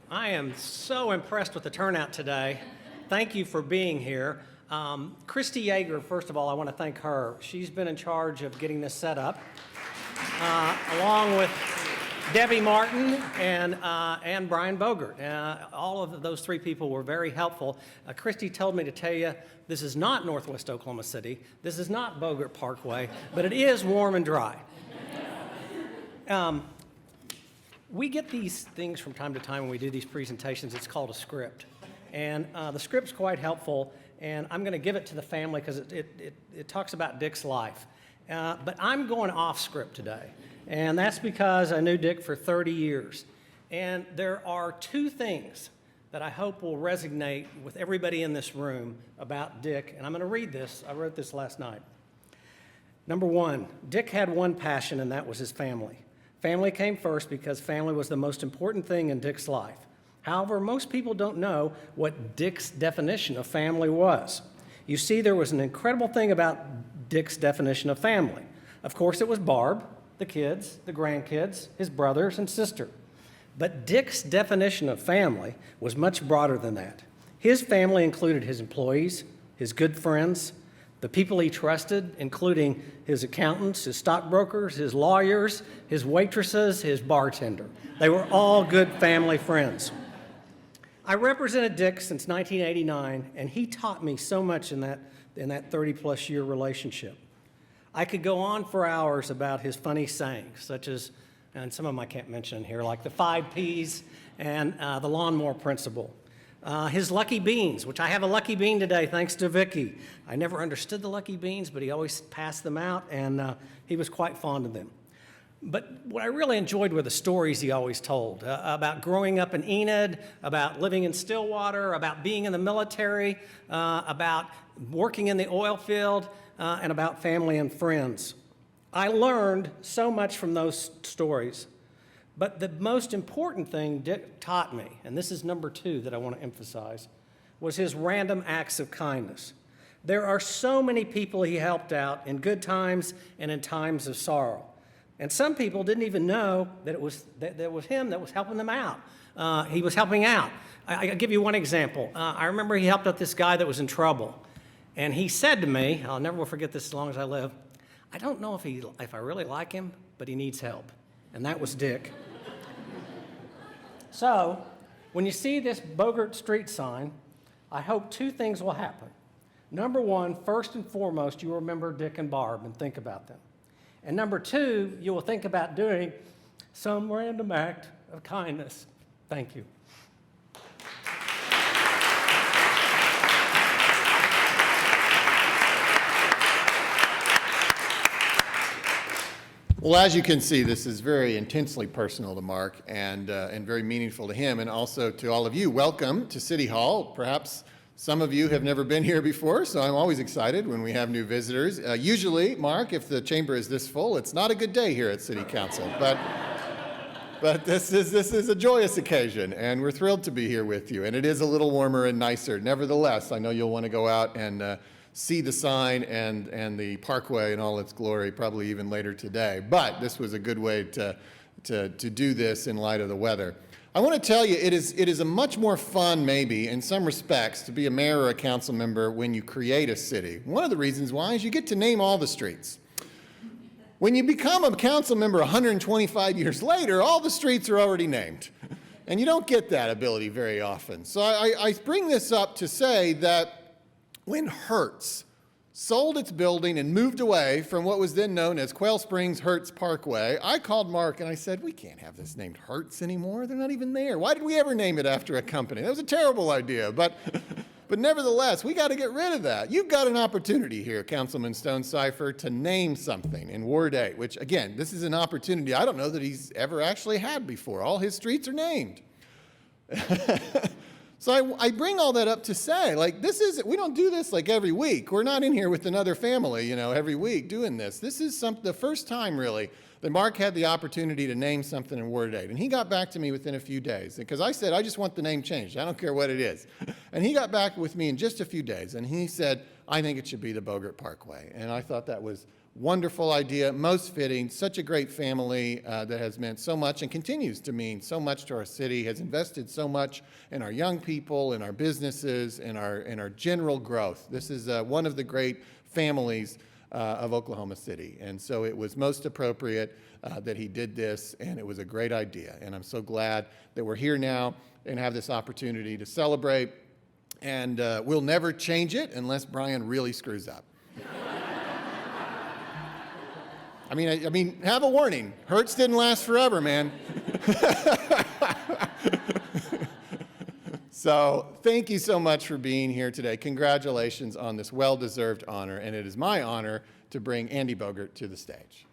I am so impressed with the turnout today. Thank you for being here. Christy Yeager, first of all, I want to thank her. She's been in charge of getting this set up, along with Debbie Martin and Brian Bogert. All of those three people were very helpful. Christy told me to tell you this is not Northwest Oklahoma City. This is not Bogert Parkway, but it is warm and dry. We get these things from time to time when we do these presentations. It's called a script. And the script's quite helpful, and I'm going to give it to the family because it talks about Dick's life. But I'm going off script today, and that's because I knew Dick for 30 years. And there are two things that I hope will resonate with everybody in this room about Dick, and I'm going to read this. I wrote this last night. Number one, Dick had one passion, and that was his family. Family came first because family was the most important thing in Dick's life. However, most people don't know what Dick's definition of family was. You see, there was an incredible thing about Dick's definition of family. Of course, it was Barb, the kids, the grandkids, his brothers and sister. But Dick's definition of family was much broader than that. His family included his employees, his good friends, the people he trusted, including his accountants, his stockbrokers, his lawyers, his waitresses, his bartender. They were all good family friends. I represented Dick since 1989, and he taught me so much in that 30-plus year relationship. I could go on for hours about his funny sayings, such as, and some of them I can't mention here, like the 5 Ps and the lawnmower principle. His lucky beans, which I have a lucky bean today thanks to Vicki. I never understood the lucky beans, but he always passed them out, and he was quite fond of them. But what I really enjoyed were the stories he always told about growing up in Enid, about living in Stillwater, about being in the military, about working in the oil field, and about family and friends. I learned so much from those stories. But the most important thing Dick taught me, and this is number 2 that I want to emphasize, was his random acts of kindness. There are so many people he helped out in good times and in times of sorrow. And some people didn't even know that it was him that was helping them out. He was helping out. I'll give you one example. I remember he helped out this guy that was in trouble. And he said to me, I'll never forget this as long as I live, I don't know if I really like him, but he needs help. And that was Dick. So, when you see this Bogert Street sign, I hope 2 things will happen. Number 1, first and foremost, you remember Dick and Barb and think about them. And number 2, you will think about doing some random act of kindness. Thank you. Well, as you can see, this is very intensely personal to Mark and very meaningful to him, and also to all of you. Welcome to City Hall. Perhaps some of you have never been here before, so I'm always excited when we have new visitors. Usually, Mark, if the chamber is this full, it's not a good day here at City Council, but this is a joyous occasion, and we're thrilled to be here with you. And it is a little warmer and nicer. Nevertheless, I know you'll want to go out and see the sign and the parkway in all its glory, probably even later today. But this was a good way to do this in light of the weather. I want to tell you, it is a much more fun, maybe, in some respects, to be a mayor or a council member when you create a city. One of the reasons why is you get to name all the streets. When you become a council member 125 years later, all the streets are already named. And you don't get that ability very often. So I bring this up to say that when Hertz sold its building and moved away from what was then known as Quail Springs Hertz Parkway, I called Mark and I said, we can't have this named Hertz anymore. They're not even there. Why did we ever name it after a company? That was a terrible idea, but nevertheless, we got to get rid of that. You've got an opportunity here, Councilman Stonecipher, to name something in Ward 8, which, again, this is an opportunity I don't know that he's ever actually had before. All his streets are named. So I bring all that up to say, like, we don't do this like every week. We're not in here with another family, every week doing this. This is the first time, really, that Mark had the opportunity to name something in Ward 8. And he got back to me within a few days, because I said, I just want the name changed. I don't care what it is. And he got back with me in just a few days, and he said, I think it should be the Bogert Parkway. And I thought that was wonderful idea, most fitting, such a great family that has meant so much and continues to mean so much to our city, has invested so much in our young people, in our businesses, in our general growth. This is one of the great families of Oklahoma City. And so it was most appropriate that he did this, and it was a great idea. And I'm so glad that we're here now and have this opportunity to celebrate. And we'll never change it unless Brian really screws up. I mean, have a warning. Hertz didn't last forever, man. So thank you so much for being here today. Congratulations on this well-deserved honor, and it is my honor to bring Andy Bogert to the stage.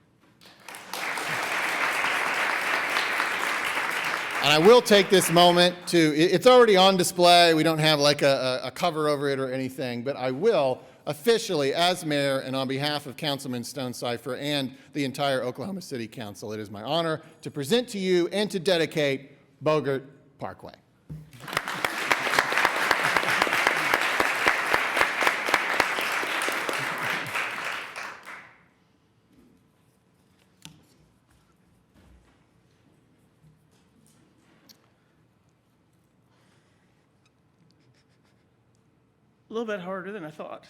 And I will take this moment it's already on display. We don't have like a cover over it or anything, but I will officially, as mayor and on behalf of Councilman Stonecipher and the entire Oklahoma City Council, it is my honor to present to you and to dedicate Bogert Parkway. A little bit harder than I thought.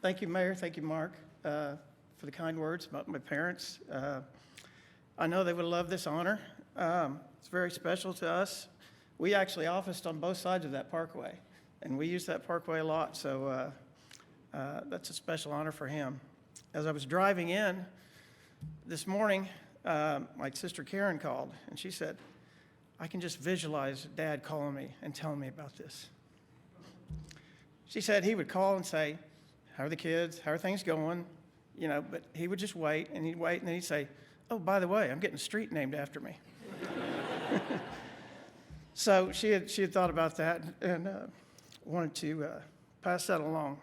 Thank you, Mayor. Thank you, Mark, for the kind words about my parents. I know they would love this honor. It's very special to us. We actually officed on both sides of that parkway, and we use that parkway a lot, so that's a special honor for him. As I was driving in this morning, my sister Karen called, and she said, I can just visualize Dad calling me and telling me about this. She said he would call and say, how are the kids? How are things going? You know, but he would just wait, and then he'd say, oh, by the way, I'm getting a street named after me. So she had thought about that and wanted to pass that along.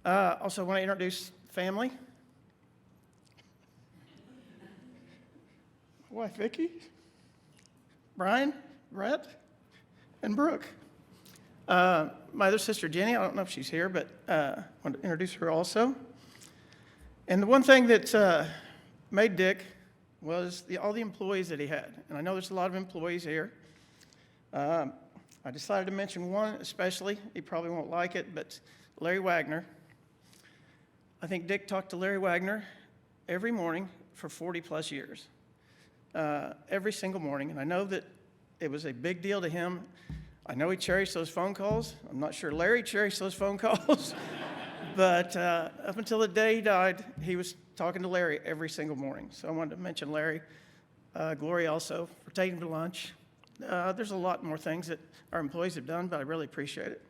Also want to introduce family. Wife, Vicki, Brian, Rhett, and Brooke. My other sister, Jenny, I don't know if she's here, but I want to introduce her also. And the one thing that made Dick was all the employees that he had. And I know there's a lot of employees here. I decided to mention one especially. He probably won't like it, but Larry Wagner. I think Dick talked to Larry Wagner every morning for 40-plus years. Every single morning. And I know that it was a big deal to him. I know he cherished those phone calls. I'm not sure Larry cherished those phone calls. But up until the day he died, he was talking to Larry every single morning. So I wanted to mention Larry. Gloria also for taking him to lunch. There's a lot more things that our employees have done, but I really appreciate it.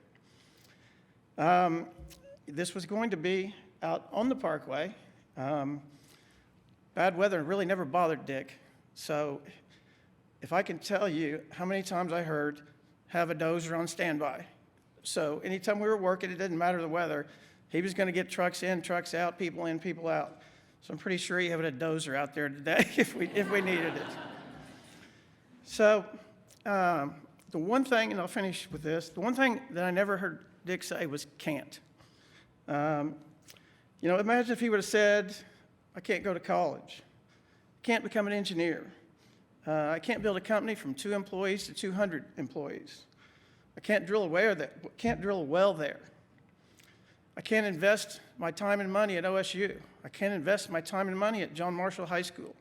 This was going to be out on the parkway. Bad weather really never bothered Dick. So if I can tell you how many times I heard, have a dozer on standby. So anytime we were working, it didn't matter the weather. He was going to get trucks in, trucks out, people in, people out. So I'm pretty sure he had a dozer out there today if we needed it. So the one thing, and I'll finish with this, the one thing that I never heard Dick say was can't. You know, imagine if he would have said, I can't go to college, can't become an engineer. I can't build a company from 2 employees to 200 employees. I can't drill a well there. I can't invest my time and money at OSU. I can't invest my time and money at John Marshall High School.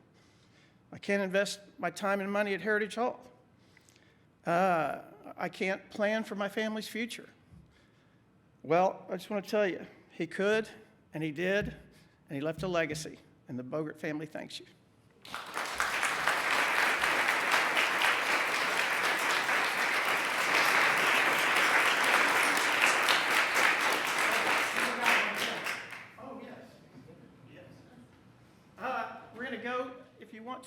I can't invest my time and money at Heritage Hall. I can't plan for my family's future. Well, I just want to tell you, he could, and he did, and he left a legacy, and the Bogert family thanks you.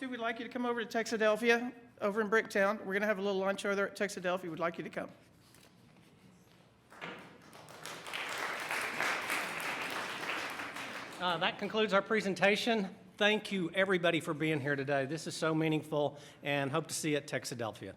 We'd like you to come over to Texadelphia, over in Bricktown. We're going to have a little lunch over there at Texadelphia. We'd like you to come. That concludes our presentation. Thank you, everybody, for being here today. This is so meaningful, and hope to see you at Texadelphia.